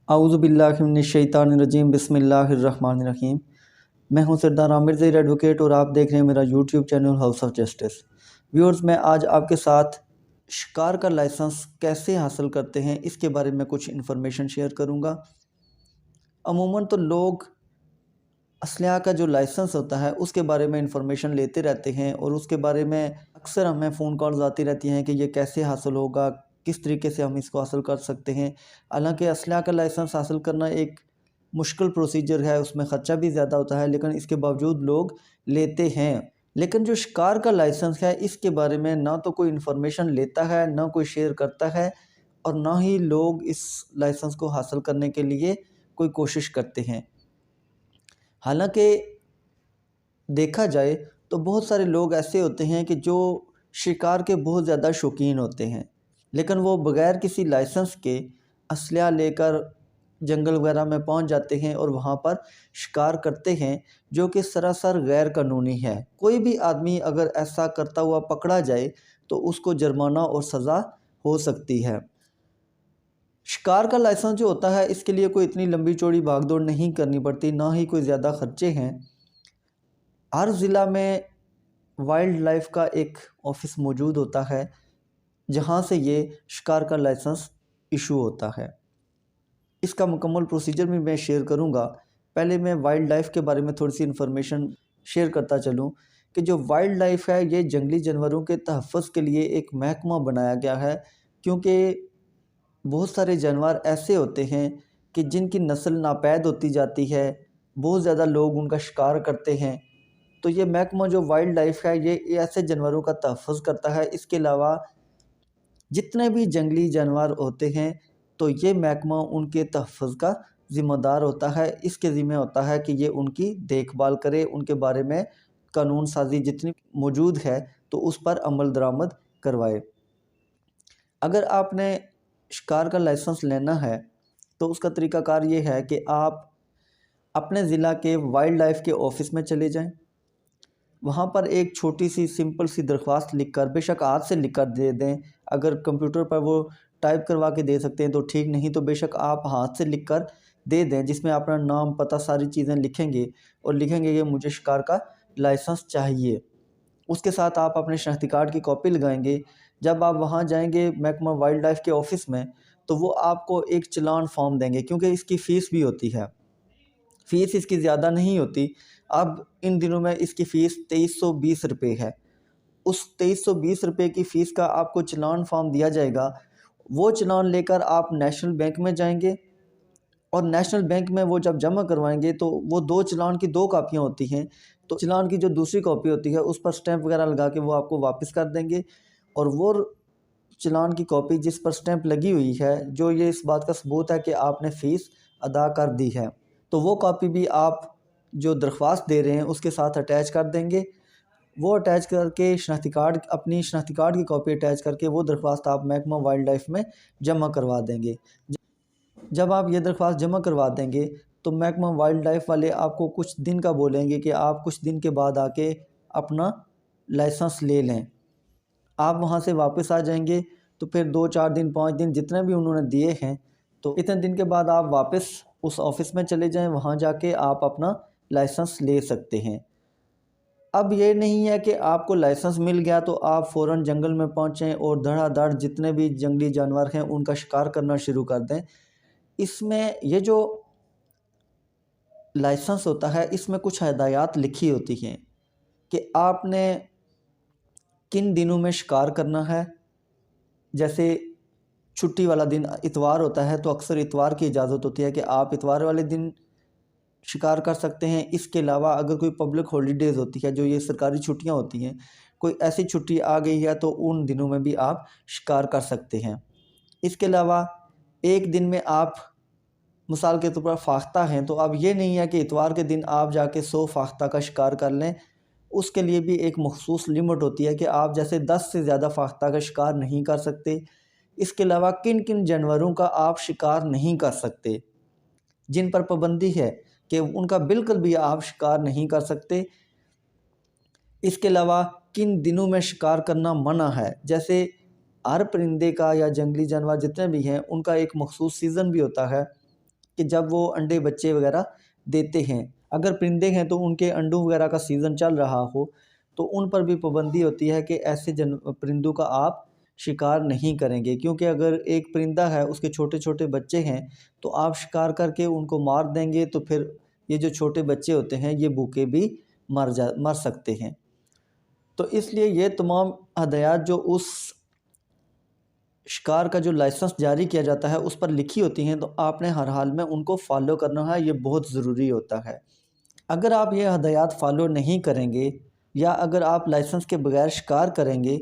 اعوذ باللہ من الشیطان الرجیم بسم اللہ الرحمن الرحیم۔ میں ہوں سردار عامر ظہیر ایڈوکیٹ اور آپ دیکھ رہے ہیں میرا YouTube channel house of justice. Viewers, میں آج آپ کے ساتھ شکار کا لائسنس کیسے حاصل کرتے ہیں اس کے بارے میں کچھ انفارمیشن شیئر کروں گا۔ عموماً تو لوگ اسلحہ کا جو لائسنس ہوتا ہے اس کے بارے میں انفارمیشن لیتے رہتے ہیں اور اس کے بارے میں اکثر ہمیں فون کالز آتی رہتی ہیں کہ یہ کیسے حاصل ہوگا، کس طریقے سے ہم اس کو حاصل کر سکتے ہیں۔ حالانکہ اسلحہ کا لائسنس حاصل کرنا ایک مشکل پروسیجر ہے، اس میں خرچہ بھی زیادہ ہوتا ہے، لیکن اس کے باوجود لوگ لیتے ہیں۔ لیکن جو شکار کا لائسنس ہے اس کے بارے میں نہ تو کوئی انفارمیشن لیتا ہے، نہ کوئی شیئر کرتا ہے، اور نہ ہی لوگ اس لائسنس کو حاصل کرنے کے لیے کوئی کوشش کرتے ہیں۔ حالانکہ دیکھا جائے تو بہت سارے لوگ ایسے ہوتے ہیں کہ جو شکار کے بہت زیادہ شوقین ہوتے ہیں، لیکن وہ بغیر کسی لائسنس کے اسلحہ لے کر جنگل وغیرہ میں پہنچ جاتے ہیں اور وہاں پر شکار کرتے ہیں، جو کہ سراسر غیر قانونی ہے۔ کوئی بھی آدمی اگر ایسا کرتا ہوا پکڑا جائے تو اس کو جرمانہ اور سزا ہو سکتی ہے۔ شکار کا لائسنس جو ہوتا ہے اس کے لیے کوئی اتنی لمبی چوڑی بھاگ دوڑ نہیں کرنی پڑتی، نہ ہی کوئی زیادہ خرچے ہیں۔ ہر ضلع میں وائلڈ لائف کا ایک آفس موجود ہوتا ہے جہاں سے یہ شکار کا لائسنس ایشو ہوتا ہے۔ اس کا مکمل پروسیجر بھی میں شیئر کروں گا۔ پہلے میں وائلڈ لائف کے بارے میں تھوڑی سی انفارمیشن شیئر کرتا چلوں کہ جو وائلڈ لائف ہے یہ جنگلی جانوروں کے تحفظ کے لیے ایک محکمہ بنایا گیا ہے، کیونکہ بہت سارے جانور ایسے ہوتے ہیں کہ جن کی نسل ناپید ہوتی جاتی ہے، بہت زیادہ لوگ ان کا شکار کرتے ہیں۔ تو یہ محکمہ جو وائلڈ لائف ہے یہ ایسے جانوروں کا تحفظ کرتا ہے۔ اس کے علاوہ جتنے بھی جنگلی جانور ہوتے ہیں تو یہ محکمہ ان کے تحفظ کا ذمہ دار ہوتا ہے۔ اس کے ذمہ ہوتا ہے کہ یہ ان کی دیکھ بھال کرے، ان کے بارے میں قانون سازی جتنی موجود ہے تو اس پر عمل درآمد کروائے۔ اگر آپ نے شکار کا لائسنس لینا ہے تو اس کا طریقہ کار یہ ہے کہ آپ اپنے ضلع کے وائلڈ لائف کے آفس میں چلے جائیں، وہاں پر ایک چھوٹی سی سمپل سی درخواست لکھ کر، بے شک ہاتھ سے لکھ کر دے دیں، اگر کمپیوٹر پر وہ ٹائپ کروا کے دے سکتے ہیں تو ٹھیک، نہیں تو بے شک آپ ہاتھ سے لکھ کر دے دیں، جس میں اپنا نام، پتہ، ساری چیزیں لکھیں گے اور لکھیں گے کہ مجھے شکار کا لائسنس چاہیے۔ اس کے ساتھ آپ اپنے شناختی کارڈ کی کاپی لگائیں گے۔ جب آپ وہاں جائیں گے محکمہ وائلڈ لائف کے آفس میں تو وہ آپ کو ایک چلان فارم دیں گے، کیونکہ اس کی فیس بھی ہوتی ہے۔ فیس اس کی زیادہ نہیں ہوتی، اب ان دنوں میں اس کی فیس 2320 روپے ہے۔ اس 2320 روپے کی فیس کا آپ کو چلان فارم دیا جائے گا۔ وہ چلان لے کر آپ نیشنل بینک میں جائیں گے اور نیشنل بینک میں وہ جب جمع کروائیں گے تو وہ دو چلان کی دو کاپیاں ہوتی ہیں، تو چلان کی جو دوسری کاپی ہوتی ہے اس پر سٹیمپ وغیرہ لگا کے وہ آپ کو واپس کر دیں گے، اور وہ چلان کی کاپی جس پر سٹیمپ لگی ہوئی ہے جو یہ اس بات کا ثبوت ہے کہ آپ نے فیس ادا کر دی ہے، تو وہ کاپی بھی آپ جو درخواست دے رہے ہیں اس کے ساتھ اٹیچ کر دیں گے۔ وہ اٹیچ کر کے شناختی کارڈ، اپنی شناختی کارڈ کی کاپی اٹیچ کر کے وہ درخواست آپ محکمہ وائلڈ لائف میں جمع کروا دیں گے۔ جب آپ یہ درخواست جمع کروا دیں گے تو محکمہ وائلڈ لائف والے آپ کو کچھ دن کا بولیں گے کہ آپ کچھ دن کے بعد آ کے اپنا لائسنس لے لیں۔ آپ وہاں سے واپس آ جائیں گے تو پھر 2-4 دن 5 دن جتنے بھی انہوں نے دیے ہیں، تو اتنے دن کے بعد آپ واپس اس آفس میں چلے جائیں، وہاں جا کے آپ اپنا لائسنس لے سکتے ہیں۔ اب یہ نہیں ہے کہ آپ کو لائسنس مل گیا تو آپ فوراً جنگل میں پہنچیں اور دھڑا دھڑ جتنے بھی جنگلی جانور ہیں ان کا شکار کرنا شروع کر دیں۔ اس میں یہ جو لائسنس ہوتا ہے اس میں کچھ ہدایات لکھی ہوتی ہیں کہ آپ نے کن دنوں میں شکار کرنا ہے۔ جیسے چھٹی والا دن اتوار ہوتا ہے تو اکثر اتوار کی اجازت ہوتی ہے کہ آپ اتوار والے دن شکار کر سکتے ہیں۔ اس کے علاوہ اگر کوئی پبلک ہالیڈیز ہوتی ہے، جو یہ سرکاری چھٹیاں ہوتی ہیں، کوئی ایسی چھٹی آ گئی ہے تو ان دنوں میں بھی آپ شکار کر سکتے ہیں۔ اس کے علاوہ ایک دن میں آپ مثال کے طور پر فاختہ ہیں تو اب یہ نہیں ہے کہ اتوار کے دن آپ جا کے 100 فاختہ کا شکار کر لیں، اس کے لیے بھی ایک مخصوص لمٹ ہوتی ہے کہ آپ جیسے 10 سے زیادہ فاختہ کا شکار نہیں کر سکتے۔ اس کے علاوہ کن کن جانوروں کا آپ شکار نہیں کر سکتے، جن پر پابندی ہے کہ ان کا بالکل بھی آپ شکار نہیں کر سکتے۔ اس کے علاوہ کن دنوں میں شکار کرنا منع ہے، جیسے ہر پرندے کا یا جنگلی جانور جتنے بھی ہیں ان کا ایک مخصوص سیزن بھی ہوتا ہے، کہ جب وہ انڈے بچے وغیرہ دیتے ہیں، اگر پرندے ہیں تو ان کے انڈوں وغیرہ کا سیزن چل رہا ہو تو ان پر بھی پابندی ہوتی ہے کہ ایسے پرندوں کا آپ شکار نہیں کریں گے، کیونکہ اگر ایک پرندہ ہے اس کے چھوٹے چھوٹے بچے ہیں تو آپ شکار کر کے ان کو مار دیں گے تو پھر یہ جو چھوٹے بچے ہوتے ہیں یہ بھوکے بھی مر سکتے ہیں۔ تو اس لیے یہ تمام ہدایات جو اس شکار کا جو لائسنس جاری کیا جاتا ہے اس پر لکھی ہوتی ہیں، تو آپ نے ہر حال میں ان کو فالو کرنا ہے، یہ بہت ضروری ہوتا ہے۔ اگر آپ یہ ہدایات فالو نہیں کریں گے یا اگر آپ لائسنس کے بغیر شکار کریں گے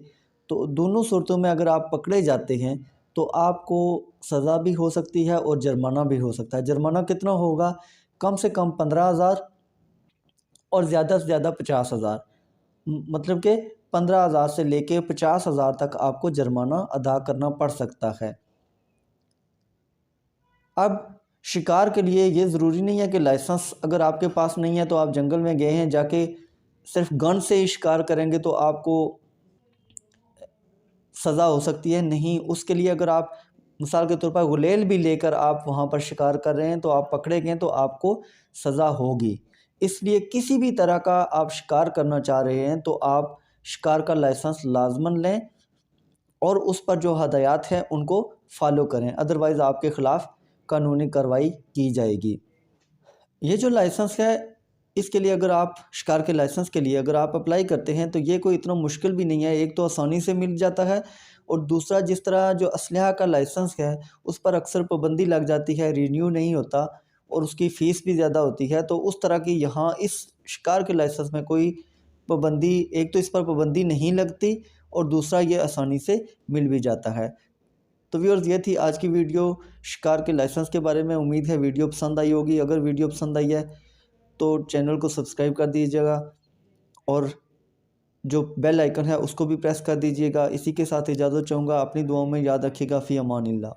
تو دونوں صورتوں میں اگر آپ پکڑے جاتے ہیں تو آپ کو سزا بھی ہو سکتی ہے اور جرمانہ بھی ہو سکتا ہے۔ جرمانہ کتنا ہوگا؟ کم سے کم 15,000 اور زیادہ سے زیادہ 50,000، مطلب کہ 15,000 سے لے کے 50,000 تک آپ کو جرمانہ ادا کرنا پڑ سکتا ہے۔ اب شکار کے لیے یہ ضروری نہیں ہے کہ لائسنس اگر آپ کے پاس نہیں ہے تو آپ جنگل میں گئے ہیں جا کے صرف گن سے ہی شکار کریں گے تو آپ کو سزا ہو سکتی ہے، نہیں، اس کے لیے اگر آپ مثال کے طور پر غلیل بھی لے کر آپ وہاں پر شکار کر رہے ہیں تو آپ پکڑے گئے تو آپ کو سزا ہوگی۔ اس لیے کسی بھی طرح کا آپ شکار کرنا چاہ رہے ہیں تو آپ شکار کا لائسنس لازماً لیں اور اس پر جو ہدایات ہیں ان کو فالو کریں، ادروائز آپ کے خلاف قانونی کارروائی کی جائے گی۔ یہ جو لائسنس ہے اس کے لیے اگر آپ شکار کے لائسنس کے لیے اگر آپ اپلائی کرتے ہیں تو یہ کوئی اتنا مشکل بھی نہیں ہے، ایک تو آسانی سے مل جاتا ہے اور دوسرا جس طرح جو اسلحہ کا لائسنس ہے اس پر اکثر پابندی لگ جاتی ہے، رینیو نہیں ہوتا اور اس کی فیس بھی زیادہ ہوتی ہے، تو اس طرح کی یہاں اس شکار کے لائسنس میں کوئی پابندی، ایک تو اس پر پابندی نہیں لگتی اور دوسرا یہ آسانی سے مل بھی جاتا ہے۔ تو ویورز یہ تھی آج کی ویڈیو شکار کے لائسنس کے بارے میں، امید ہے ویڈیو پسند آئی ہوگی۔ اگر ویڈیو پسند آئی ہے تو چینل کو سبسکرائب کر دیجیے گا اور جو بیل آئیکن ہے اس کو بھی پریس کر دیجیے گا۔ اسی کے ساتھ اجازت چاہوں گا، اپنی دعاؤں میں یاد رکھیے گا۔ فی امان اللہ۔